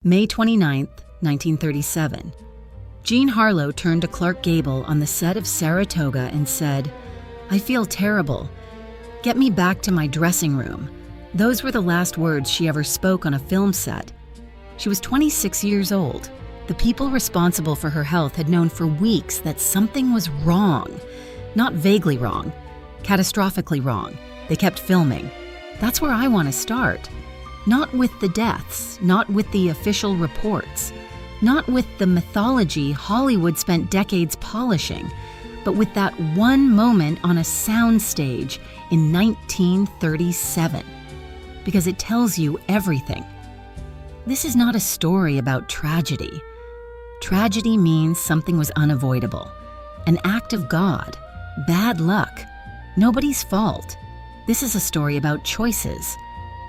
May 29, 1937. Jean Harlow turned to Clark Gable on the set of Saratoga and said, "I feel terrible. Get me back to my dressing room." Those were the last words she ever spoke on a film set. She was 26 years old. The people responsible for her health had known for weeks that something was wrong. Not vaguely wrong, catastrophically wrong. They kept filming. That's where I want to start. Not with the deaths, not with the official reports, not with the mythology Hollywood spent decades polishing, but with that one moment on a soundstage in 1937. Because it tells you everything. This is not a story about tragedy. Tragedy means something was unavoidable. An act of God. Bad luck. Nobody's fault. This is a story about choices.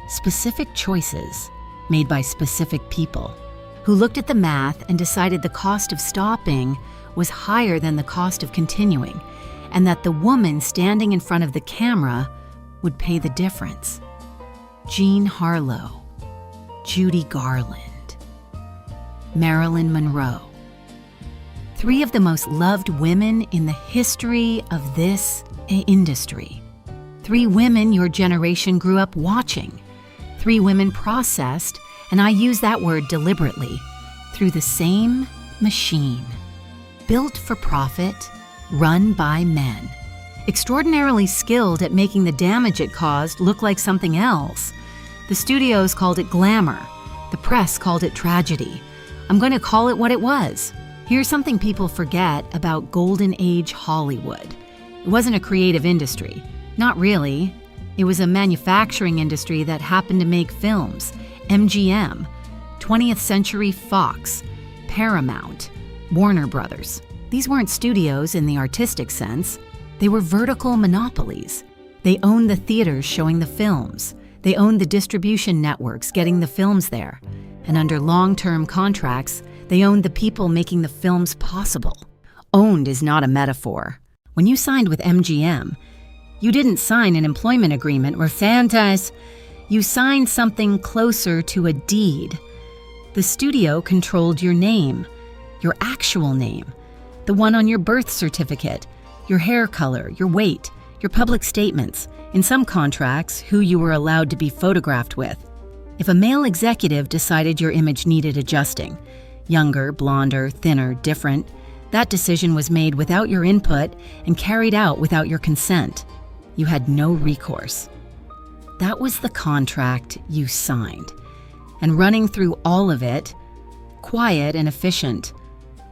Specific choices made by specific people who looked at the math and decided the cost of stopping was higher than the cost of continuing, and that the woman standing in front of the camera would pay the difference. Jean Harlow, Judy Garland, Marilyn Monroe. 3 of the most loved women in the history of this industry. 3 women your generation grew up watching. 3 women processed, and I use that word deliberately, through the same machine. Built for profit, run by men. Extraordinarily skilled at making the damage it caused look like something else. The studios called it glamour. The press called it tragedy. I'm going to call it what it was. Here's something people forget about Golden Age Hollywood. It wasn't a creative industry. Not really. It was a manufacturing industry that happened to make films. MGM, 20th Century Fox, Paramount, Warner Brothers. These weren't studios in the artistic sense. They were vertical monopolies. They owned the theaters showing the films. They owned the distribution networks getting the films there. And under long-term contracts, they owned the people making the films possible. Owned is not a metaphor. When you signed with MGM, you didn't sign an employment agreement or fantasy. You signed something closer to a deed. The studio controlled your name, your actual name, the one on your birth certificate, your hair color, your weight, your public statements, in some contracts, who you were allowed to be photographed with. If a male executive decided your image needed adjusting, younger, blonder, thinner, different, that decision was made without your input and carried out without your consent. You had no recourse. That was the contract you signed. And running through all of it, quiet and efficient,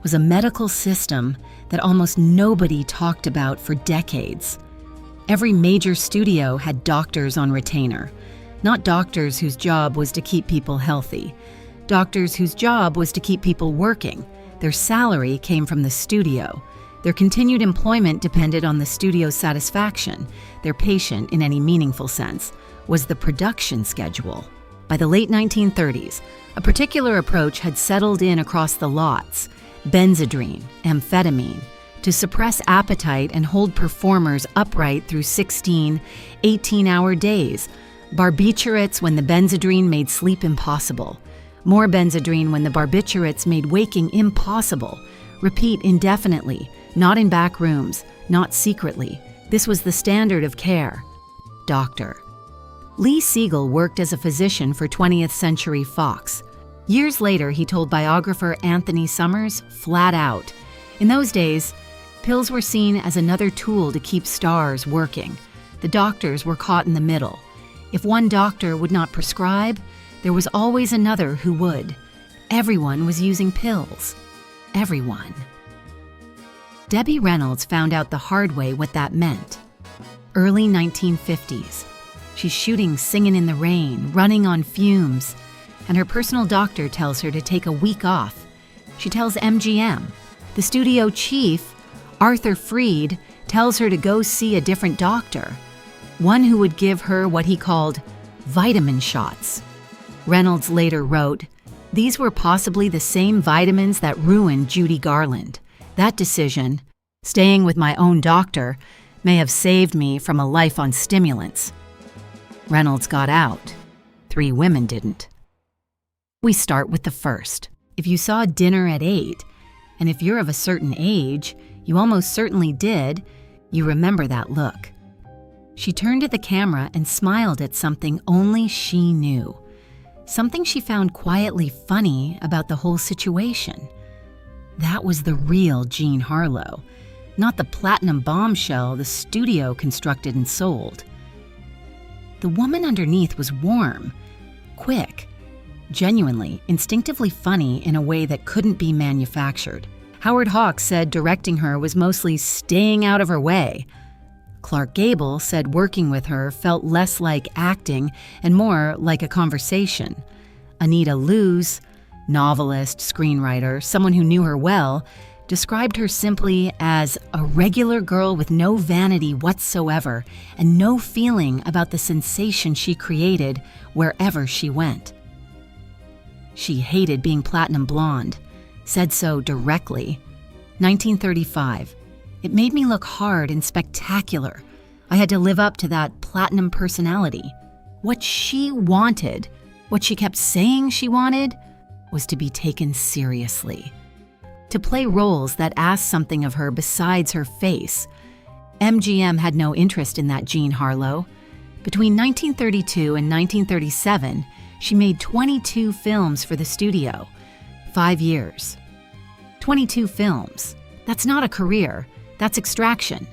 was a medical system that almost nobody talked about for decades. Every major studio had doctors on retainer, not doctors whose job was to keep people healthy, doctors whose job was to keep people working. Their salary came from the studio. Their continued employment depended on the studio's satisfaction. Their patient, in any meaningful sense, was the production schedule. By the late 1930s, a particular approach had settled in across the lots: Benzedrine, amphetamine, to suppress appetite and hold performers upright through 16, 18-hour days. Barbiturates when the Benzedrine made sleep impossible. More Benzedrine when the barbiturates made waking impossible. Repeat indefinitely, not in back rooms, not secretly. This was the standard of care. Doctor. Lee Siegel worked as a physician for 20th Century Fox. Years later, he told biographer Anthony Summers flat out, in those days, pills were seen as another tool to keep stars working. The doctors were caught in the middle. If one doctor would not prescribe, there was always another who would. Everyone was using pills. Everyone. Debbie Reynolds found out the hard way what that meant. Early 1950s. She's shooting Singin' in the Rain, running on fumes, and her personal doctor tells her to take a week off. She tells MGM. The studio chief, Arthur Freed, tells her to go see a different doctor, one who would give her what he called vitamin shots. Reynolds later wrote, "These were possibly the same vitamins that ruined Judy Garland. That decision, staying with my own doctor, may have saved me from a life on stimulants." Reynolds got out. 3 women didn't. We start with the first. If you saw Dinner at 8, and if you're of a certain age, you almost certainly did, you remember that look. She turned to the camera and smiled at something only she knew. Something she found quietly funny about the whole situation. That was the real Jean Harlow, not the platinum bombshell the studio constructed and sold. The woman underneath was warm, quick, genuinely, instinctively funny in a way that couldn't be manufactured. Howard Hawks said directing her was mostly staying out of her way. Clark Gable said working with her felt less like acting and more like a conversation. Anita Loos, novelist, screenwriter, someone who knew her well, described her simply as a regular girl with no vanity whatsoever and no feeling about the sensation she created wherever she went. She hated being platinum blonde, said so directly. 1935. It made me look hard and spectacular. I had to live up to that platinum personality. What she wanted, what she kept saying she wanted, was to be taken seriously. To play roles that asked something of her besides her face. MGM had no interest in that Jean Harlow. Between 1932 and 1937, she made 22 films for the studio. 5 years. 22 films. That's not a career. That's extraction.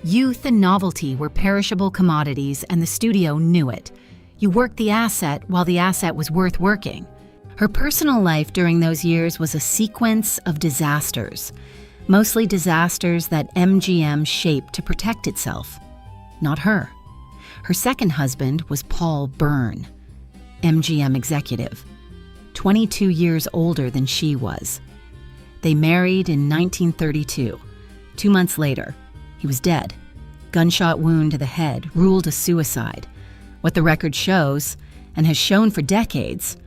Youth and novelty were perishable commodities, and the studio knew it. You worked the asset while the asset was worth working. Her personal life during those years was a sequence of disasters, mostly disasters that MGM shaped to protect itself. Not her. Her second husband was Paul Byrne, MGM executive, 22 years older than she was. They married in 1932. 2 months later, he was dead. Gunshot wound to the head, ruled a suicide. What the record shows, and has shown for decades,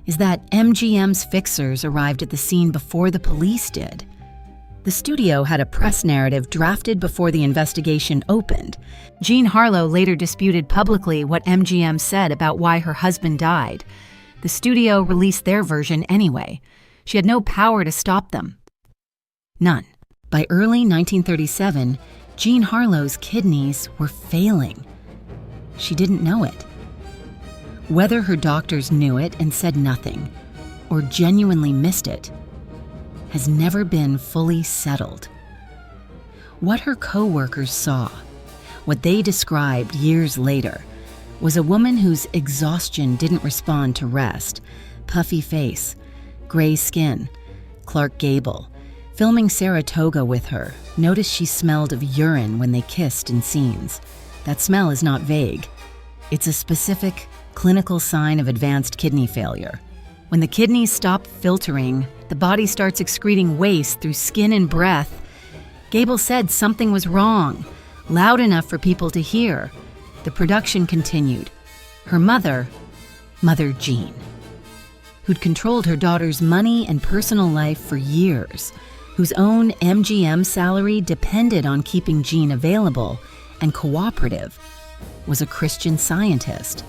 is that MGM's fixers arrived at the scene before the police did. The studio had a press narrative drafted before the investigation opened. Jean Harlow later disputed publicly what MGM said about why her husband died. The studio released their version anyway. She had no power to stop them. None. By early 1937, Jean Harlow's kidneys were failing. She didn't know it. Whether her doctors knew it and said nothing, or genuinely missed it, has never been fully settled. What her co-workers saw, what they described years later, was a woman whose exhaustion didn't respond to rest. Puffy face, gray skin. Clark Gable, filming Saratoga with her, noticed she smelled of urine when they kissed in scenes. That smell is not vague. It's a specific, clinical sign of advanced kidney failure. When the kidneys stop filtering, the body starts excreting waste through skin and breath. Gable said something was wrong, loud enough for people to hear. The production continued. Her mother, Mother Jean, who'd controlled her daughter's money and personal life for years, whose own MGM salary depended on keeping Jean available and cooperative, was a Christian Scientist.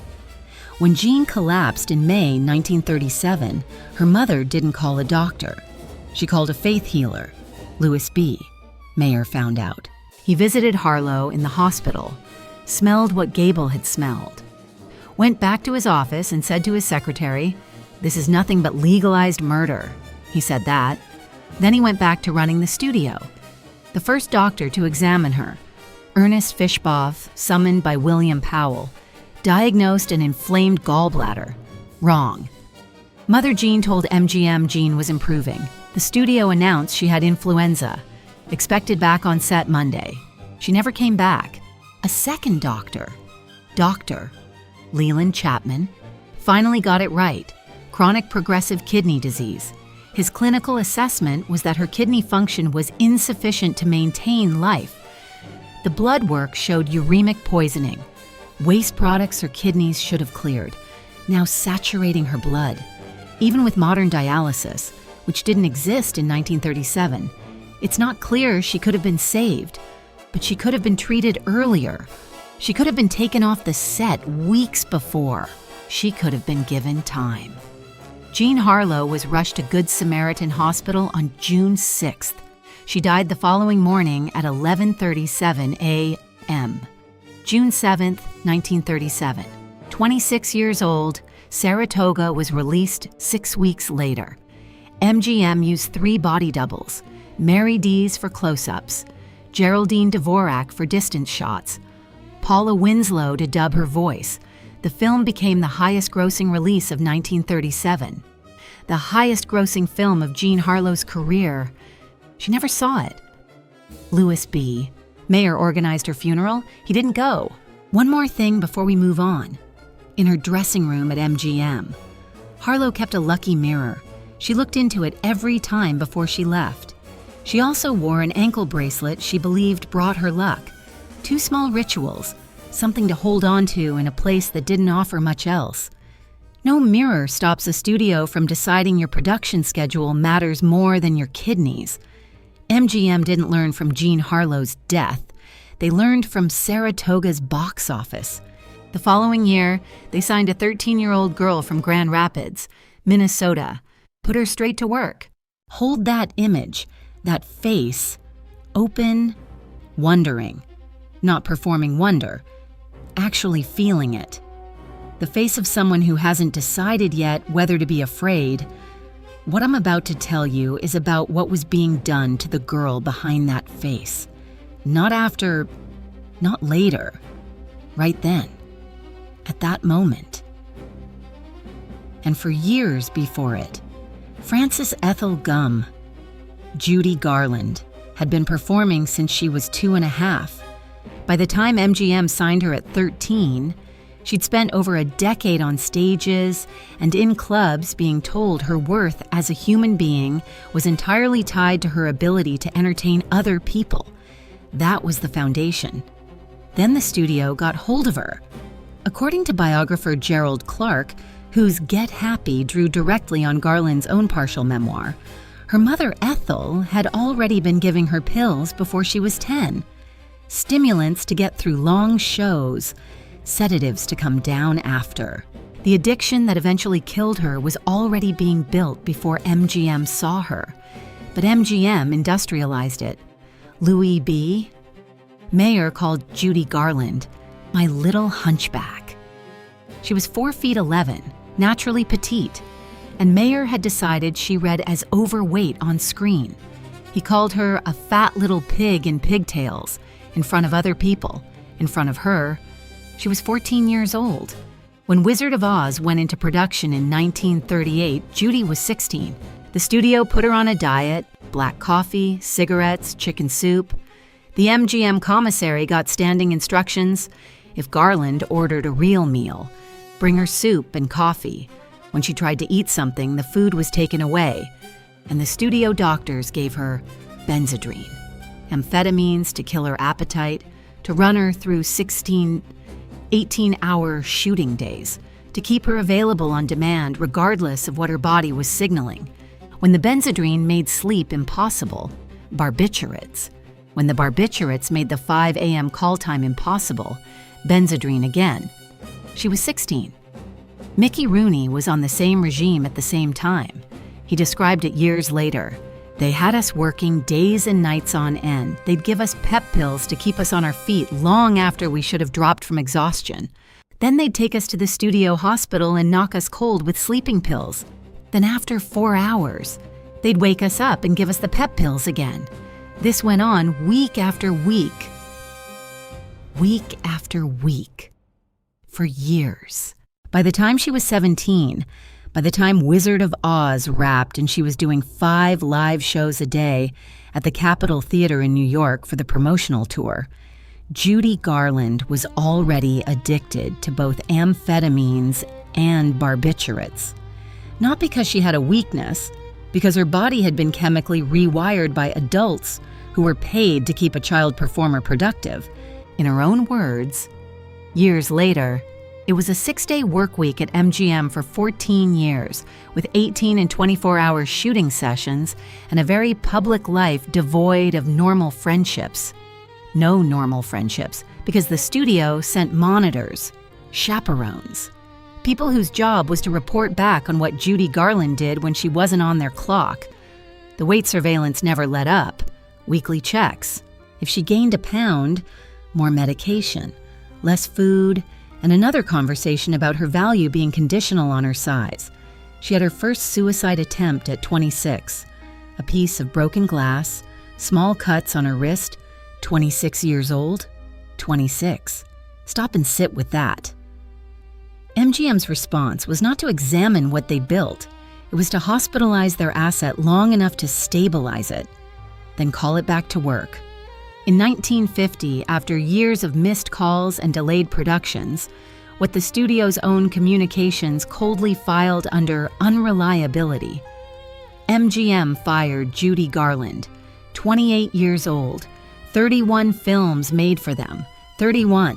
When Jean collapsed in May 1937, her mother didn't call a doctor. She called a faith healer, Louis B., Mayer found out. He visited Harlow in the hospital, smelled what Gable had smelled, went back to his office and said to his secretary, "This is nothing but legalized murder." He said that. Then he went back to running the studio. The first doctor to examine her, Ernest Fishbaugh, summoned by William Powell, diagnosed an inflamed gallbladder. Wrong. Mother Jean told MGM Jean was improving. The studio announced she had influenza, expected back on set Monday. She never came back. A second doctor, Dr. Leland Chapman, finally got it right. Chronic progressive kidney disease. His clinical assessment was that her kidney function was insufficient to maintain life. The blood work showed uremic poisoning. Waste products her kidneys should have cleared, now saturating her blood. Even with modern dialysis, which didn't exist in 1937, it's not clear she could have been saved, but she could have been treated earlier. She could have been taken off the set weeks before. She could have been given time. Jean Harlow was rushed to Good Samaritan Hospital on June 6th. She died the following morning at 11:37 a.m. June 7th, 1937. 26 years old, Saratoga was released 6 weeks later. MGM used 3 body doubles, Mary Dees for close-ups, Geraldine Dvorak for distance shots, Paula Winslow to dub her voice. The film became the highest-grossing release of 1937. The highest-grossing film of Jean Harlow's career. She never saw it. Louis B. Mayer organized her funeral. He didn't go. One more thing before we move on. In her dressing room at MGM, Harlow kept a lucky mirror. She looked into it every time before she left. She also wore an ankle bracelet she believed brought her luck. 2 small rituals, something to hold on to in a place that didn't offer much else. No mirror stops a studio from deciding your production schedule matters more than your kidneys. MGM didn't learn from Jean Harlow's death. They learned from Saratoga's box office. The following year, they signed a 13-year-old girl from Grand Rapids, Minnesota, put her straight to work. Hold that image, that face, open, wondering. Not performing wonder, actually feeling it. The face of someone who hasn't decided yet whether to be afraid. What I'm about to tell you is about what was being done to the girl behind that face. Not after, not later, right then, at that moment. And for years before it, Frances Ethel Gum, Judy Garland, had been performing since she was 2.5. By the time MGM signed her at 13, she'd spent over a decade on stages and in clubs being told her worth as a human being was entirely tied to her ability to entertain other people. That was the foundation. Then the studio got hold of her. According to biographer Gerald Clark, whose Get Happy drew directly on Garland's own partial memoir, her mother Ethel had already been giving her pills before she was 10. Stimulants to get through long shows, sedatives to come down after. The addiction that eventually killed her was already being built before MGM saw her. But MGM industrialized it. Louis B. Mayer called Judy Garland my little hunchback. She was 4'11", naturally petite, and Mayer had decided she read as overweight on screen. He called her a fat little pig in pigtails, in front of other people, in front of her. She was 14 years old. When Wizard of Oz went into production in 1938, Judy was 16. The studio put her on a diet, black coffee, cigarettes, chicken soup. The MGM commissary got standing instructions. If Garland ordered a real meal, bring her soup and coffee. When she tried to eat something, the food was taken away, and the studio doctors gave her Benzedrine, amphetamines to kill her appetite, to run her through 18-hour shooting days, to keep her available on demand regardless of what her body was signaling. When the Benzedrine made sleep impossible, barbiturates. When the barbiturates made the 5 a.m. call time impossible, Benzedrine again. She was 16. Mickey Rooney was on the same regime at the same time. He described it years later. They had us working days and nights on end. They'd give us pep pills to keep us on our feet long after we should have dropped from exhaustion. Then they'd take us to the studio hospital and knock us cold with sleeping pills. Then after 4 hours, they'd wake us up and give us the pep pills again. This went on week after week. Week after week. For years. By the time she was 17, by the time Wizard of Oz wrapped and she was doing 5 live shows a day at the Capitol Theater in New York for the promotional tour, Judy Garland was already addicted to both amphetamines and barbiturates. Not because she had a weakness, because her body had been chemically rewired by adults who were paid to keep a child performer productive. In her own words, years later, it was a 6-day work week at MGM for 14 years, with 18 and 24-hour shooting sessions and a very public life devoid of normal friendships. No normal friendships, because the studio sent monitors, chaperones, People whose job was to report back on what Judy Garland did when she wasn't on their clock. The weight surveillance never let up. Weekly checks. If she gained a pound, more medication, less food, and another conversation about her value being conditional on her size. She had her first suicide attempt at 26. A piece of broken glass, small cuts on her wrist, 26 years old, 26. Stop and sit with that. MGM's response was not to examine what they built. It was to hospitalize their asset long enough to stabilize it, then call it back to work. In 1950, after years of missed calls and delayed productions, what the studio's own communications coldly filed under unreliability, MGM fired Judy Garland, 28 years old, 31 films made for them, 31.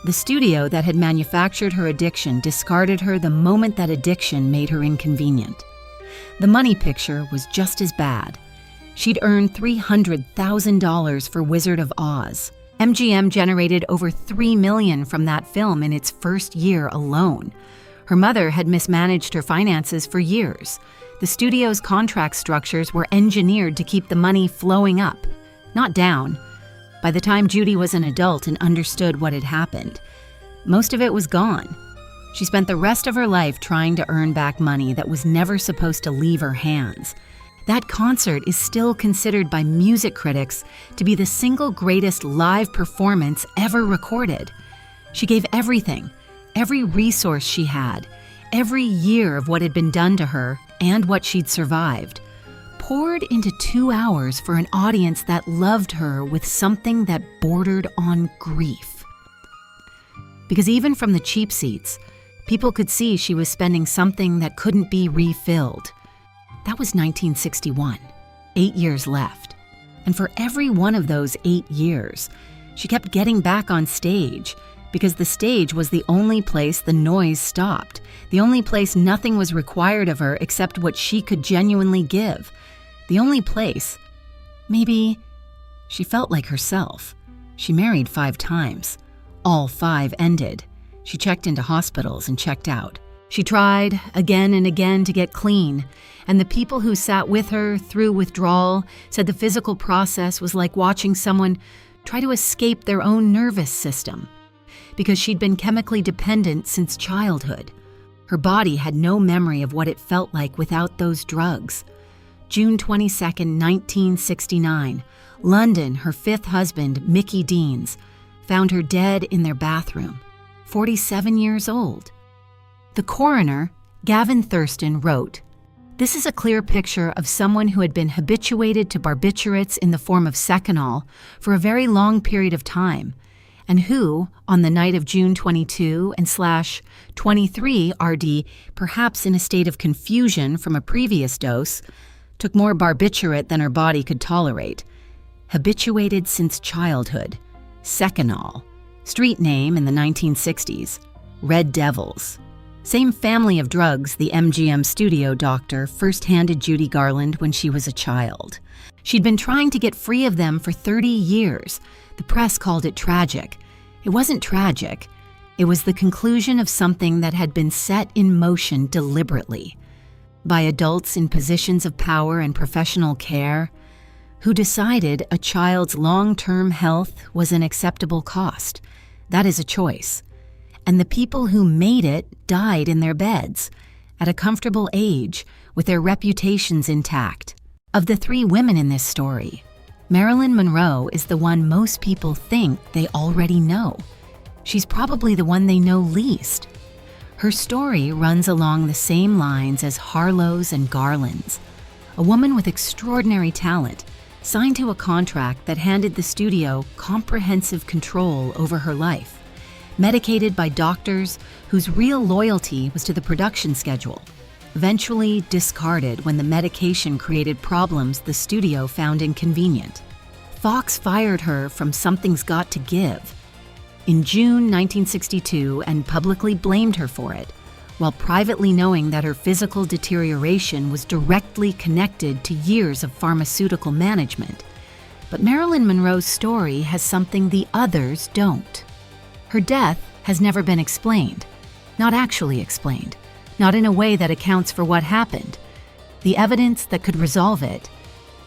The studio that had manufactured her addiction discarded her the moment that addiction made her inconvenient. The money picture was just as bad. She'd earned $300,000 for Wizard of Oz. MGM generated over $3 million from that film in its first year alone. Her mother had mismanaged her finances for years. The studio's contract structures were engineered to keep the money flowing up, not down. By the time Judy was an adult and understood what had happened, most of it was gone. She spent the rest of her life trying to earn back money that was never supposed to leave her hands. That concert is still considered by music critics to be the single greatest live performance ever recorded. She gave everything, every resource she had, every year of what had been done to her and what she'd survived, poured into 2 hours for an audience that loved her with something that bordered on grief. Because even from the cheap seats, people could see she was spending something that couldn't be refilled. That was 1961, 8 years left. And for every one of those 8 years, she kept getting back on stage because the stage was the only place the noise stopped, the only place nothing was required of her except what she could genuinely give, the only place. Maybe she felt like herself. She married 5 times. All 5 ended. She checked into hospitals and checked out. She tried again and again to get clean, and the people who sat with her through withdrawal said the physical process was like watching someone try to escape their own nervous system. Because she'd been chemically dependent since childhood. Her body had no memory of what it felt like without those drugs. June 22, 1969, London, her 5th husband, Mickey Deans, found her dead in their bathroom, 47 years old. The coroner, Gavin Thurston, wrote, "This is a clear picture of someone who had been habituated to barbiturates in the form of Seconal for a very long period of time, and who, on the night of June 22 and /23 RD, perhaps in a state of confusion from a previous dose, took more barbiturate than her body could tolerate. Habituated since childhood. Seconal. Street name in the 1960s. Red Devils. Same family of drugs the MGM studio doctor first handed Judy Garland when she was a child. She'd been trying to get free of them for 30 years. The press called it tragic. It wasn't tragic. It was the conclusion of something that had been set in motion deliberately by adults in positions of power and professional care who decided a child's long-term health was an acceptable cost. That is a choice. And the people who made it died in their beds, at a comfortable age, with their reputations intact. Of the 3 women in this story, Marilyn Monroe is the one most people think they already know. She's probably the one they know least. Her story runs along the same lines as Harlow's and Garland's. A woman with extraordinary talent, signed to a contract that handed the studio comprehensive control over her life. Medicated by doctors whose real loyalty was to the production schedule, eventually discarded when the medication created problems the studio found inconvenient. Fox fired her from Something's Got to Give in June 1962 and publicly blamed her for it, while privately knowing that her physical deterioration was directly connected to years of pharmaceutical management. But Marilyn Monroe's story has something the others don't. Her death has never been explained. not actually explained, not in a way that accounts for what happened. The evidence that could resolve it,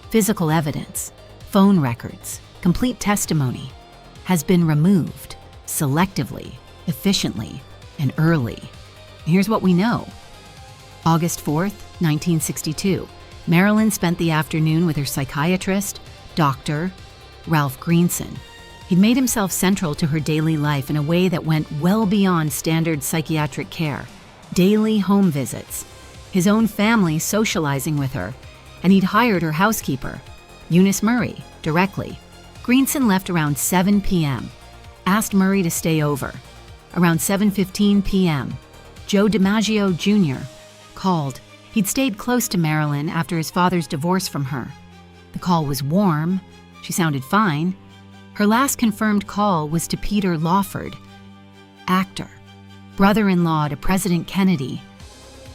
physical evidence, phone records, complete testimony, has been removed selectively, efficiently, and early. Here's what we know. August 4th, 1962, Marilyn spent the afternoon with her psychiatrist, Dr. Ralph Greenson. He'd made himself central to her daily life in a way that went well beyond standard psychiatric care. Daily home visits, his own family socializing with her, and he'd hired her housekeeper, Eunice Murray, directly. Greenson left around 7 p.m., asked Murray to stay over. Around 7:15 p.m., Joe DiMaggio Jr. called. He'd stayed close to Marilyn after his father's divorce from her. The call was warm. She sounded fine. Her last confirmed call was to Peter Lawford, actor, brother-in-law to President Kennedy.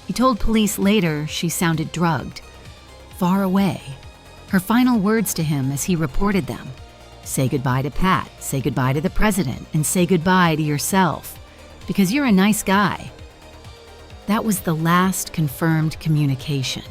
He told police later she sounded drugged, far away. Her final words to him as he reported them: say goodbye to Pat, say goodbye to the president, and say goodbye to yourself, because you're a nice guy. That was the last confirmed communication.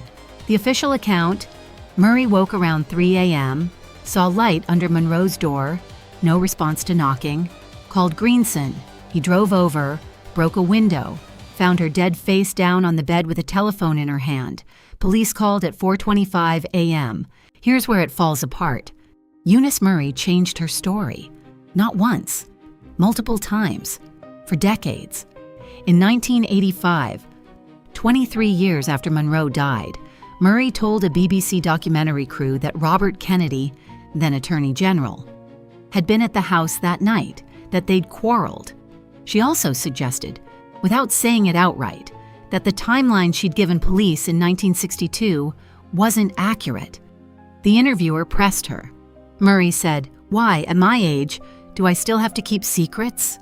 The official account: Murray woke around 3 a.m., saw light under Monroe's door, no response to knocking, called Greenson. He drove over, broke a window, found her dead face down on the bed with a telephone in her hand. Police called at 4:25 a.m. Here's where it falls apart. Eunice Murray changed her story. Not once, multiple times, for decades. In 1985, 23 years after Monroe died, Murray told a BBC documentary crew that Robert Kennedy, then Attorney General, had been at the house that night, that they'd quarreled. She also suggested, without saying it outright, that the timeline she'd given police in 1962 wasn't accurate. The interviewer pressed her. Murray said, "Why, at my age, do I still have to keep secrets?"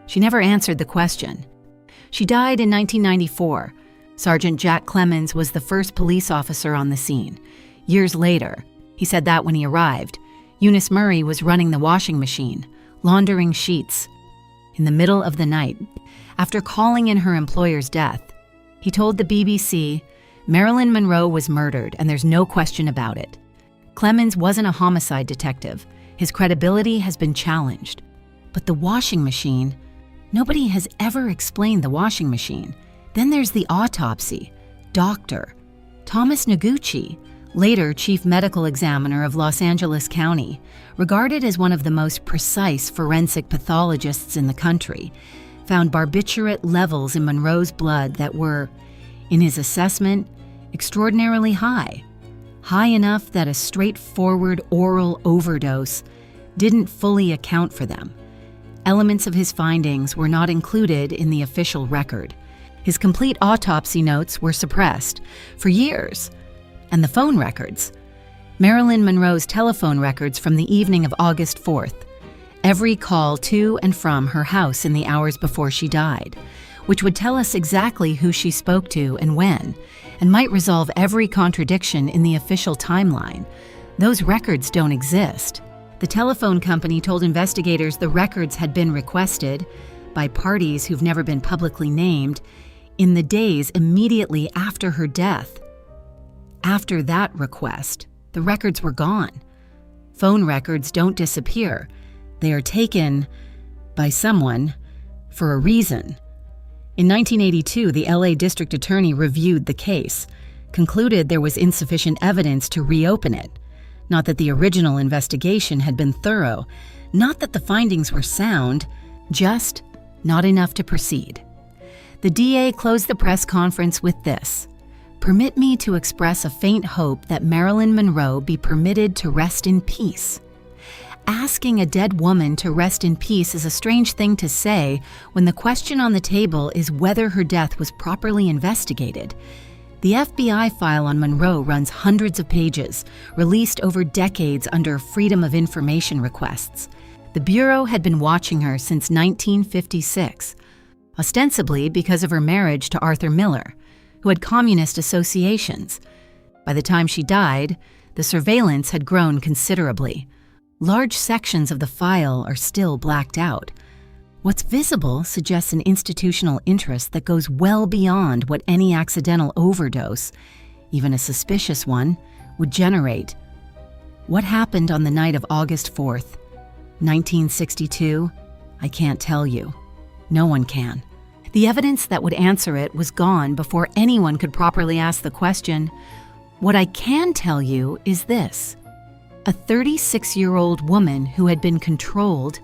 She never answered the question. She died in 1994. Sergeant Jack Clemens was the first police officer on the scene. Years later, he said that when he arrived, Eunice Murray was running the washing machine, laundering sheets. In the middle of the night, after calling in her employer's death, he told the BBC, "Marilyn Monroe was murdered, and there's no question about it." Clemens wasn't a homicide detective. His credibility has been challenged. But the washing machine, nobody has ever explained the washing machine. Then there's the autopsy. Dr. Thomas Noguchi, later chief medical examiner of Los Angeles County, regarded as one of the most precise forensic pathologists in the country, found barbiturate levels in Monroe's blood that were, in his assessment, extraordinarily high. High enough that a straightforward oral overdose didn't fully account for them. Elements of his findings were not included in the official record. His complete autopsy notes were suppressed for years. And the phone records. Marilyn Monroe's telephone records from the evening of August 4th. Every call to and from her house in the hours before she died, which would tell us exactly who she spoke to and when, and might resolve every contradiction in the official timeline. Those records don't exist. The telephone company told investigators the records had been requested by parties who've never been publicly named in the days immediately after her death. After that request, the records were gone. Phone records don't disappear. They are taken by someone for a reason. In 1982, the LA District Attorney reviewed the case, concluded there was insufficient evidence to reopen it. Not that the original investigation had been thorough, not that the findings were sound, just not enough to proceed. The DA closed the press conference with this: "Permit me to express a faint hope that Marilyn Monroe be permitted to rest in peace." Asking a dead woman to rest in peace is a strange thing to say when the question on the table is whether her death was properly investigated. The FBI file on Monroe runs hundreds of pages, released over decades under Freedom of Information requests. The Bureau had been watching her since 1956, ostensibly because of her marriage to Arthur Miller, who had communist associations. By the time she died, the surveillance had grown considerably. Large sections of the file are still blacked out. What's visible suggests an institutional interest that goes well beyond what any accidental overdose, even a suspicious one, would generate. What happened on the night of August 4th, 1962? I can't tell you. No one can. The evidence that would answer it was gone before anyone could properly ask the question. What I can tell you is this. A 36-year-old woman who had been controlled,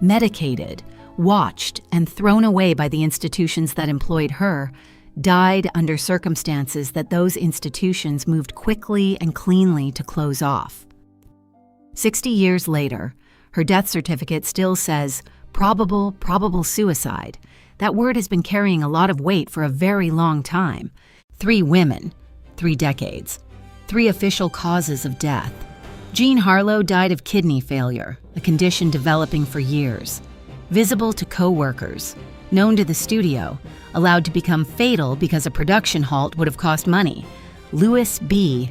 medicated, watched, and thrown away by the institutions that employed her, died under circumstances that those institutions moved quickly and cleanly to close off. 60 years later, her death certificate still says, probable suicide. That word has been carrying a lot of weight for a very long time. 3 women, 3 decades, 3 official causes of death. Jean Harlow died of kidney failure, a condition developing for years. Visible to co-workers, known to the studio, allowed to become fatal because a production halt would have cost money. Louis B.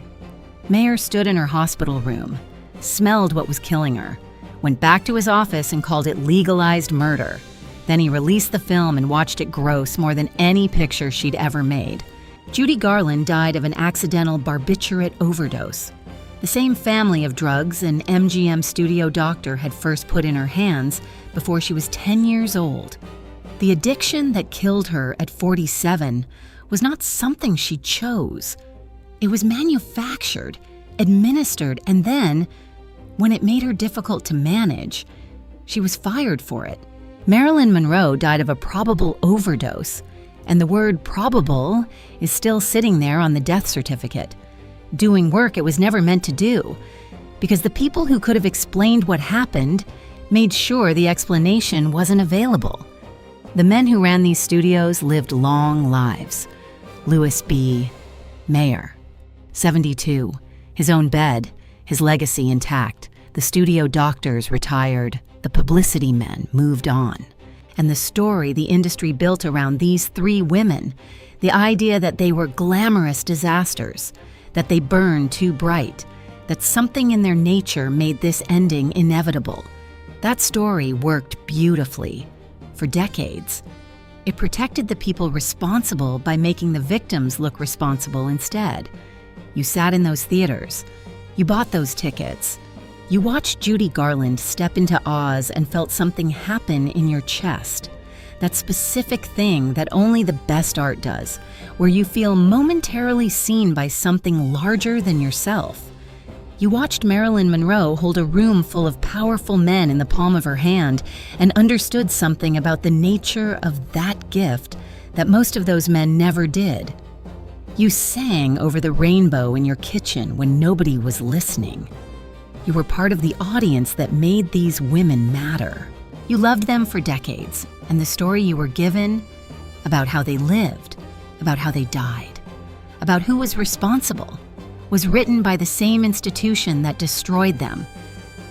Mayer stood in her hospital room, smelled what was killing her, went back to his office and called it legalized murder. Then he released the film and watched it gross more than any picture she'd ever made. Judy Garland died of an accidental barbiturate overdose. The same family of drugs an MGM studio doctor had first put in her hands before she was 10 years old. The addiction that killed her at 47 was not something she chose. It was manufactured, administered, and then, when it made her difficult to manage, she was fired for it. Marilyn Monroe died of a probable overdose, and the word probable is still sitting there on the death certificate, doing work it was never meant to do, because the people who could have explained what happened made sure the explanation wasn't available. The men who ran these studios lived long lives. Louis B. Mayer, 72, his own bed, his legacy intact. The studio doctors retired, the publicity men moved on. And the story the industry built around these 3 women, the idea that they were glamorous disasters, that they burned too bright, that something in their nature made this ending inevitable. That story worked beautifully. For decades, it protected the people responsible by making the victims look responsible instead. You sat in those theaters. You bought those tickets. You watched Judy Garland step into Oz and felt something happen in your chest. That specific thing that only the best art does, where you feel momentarily seen by something larger than yourself. You watched Marilyn Monroe hold a room full of powerful men in the palm of her hand and understood something about the nature of that gift that most of those men never did. You sang over the rainbow in your kitchen when nobody was listening. You were part of the audience that made these women matter. You loved them for decades, and the story you were given about how they lived, about how they died, about who was responsible, was written by the same institution that destroyed them.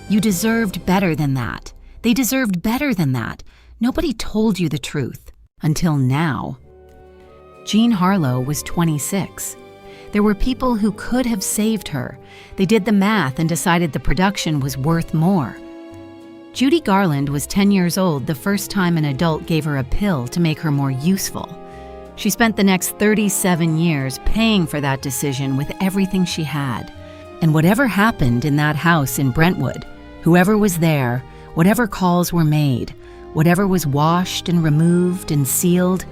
You deserved better than that. They deserved better than that. Nobody told you the truth. Until now. Jean Harlow was 26. There were people who could have saved her. They did the math and decided the production was worth more. Judy Garland was 10 years old the first time an adult gave her a pill to make her more useful. She spent the next 37 years paying for that decision with everything she had. And whatever happened in that house in Brentwood, whoever was there, whatever calls were made, whatever was washed and removed and sealed,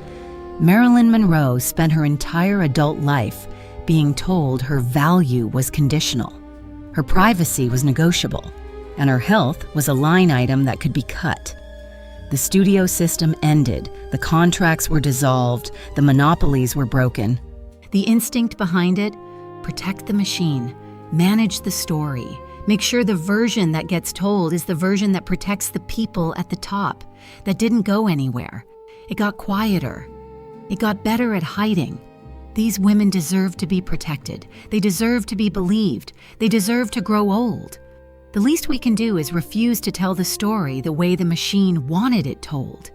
Marilyn Monroe spent her entire adult life being told her value was conditional, her privacy was negotiable, and her health was a line item that could be cut. The studio system ended, the contracts were dissolved, the monopolies were broken. The instinct behind it? Protect the machine, manage the story, make sure the version that gets told is the version that protects the people at the top, that didn't go anywhere. It got quieter. It got better at hiding. These women deserve to be protected. They deserve to be believed. They deserve to grow old. The least we can do is refuse to tell the story the way the machine wanted it told.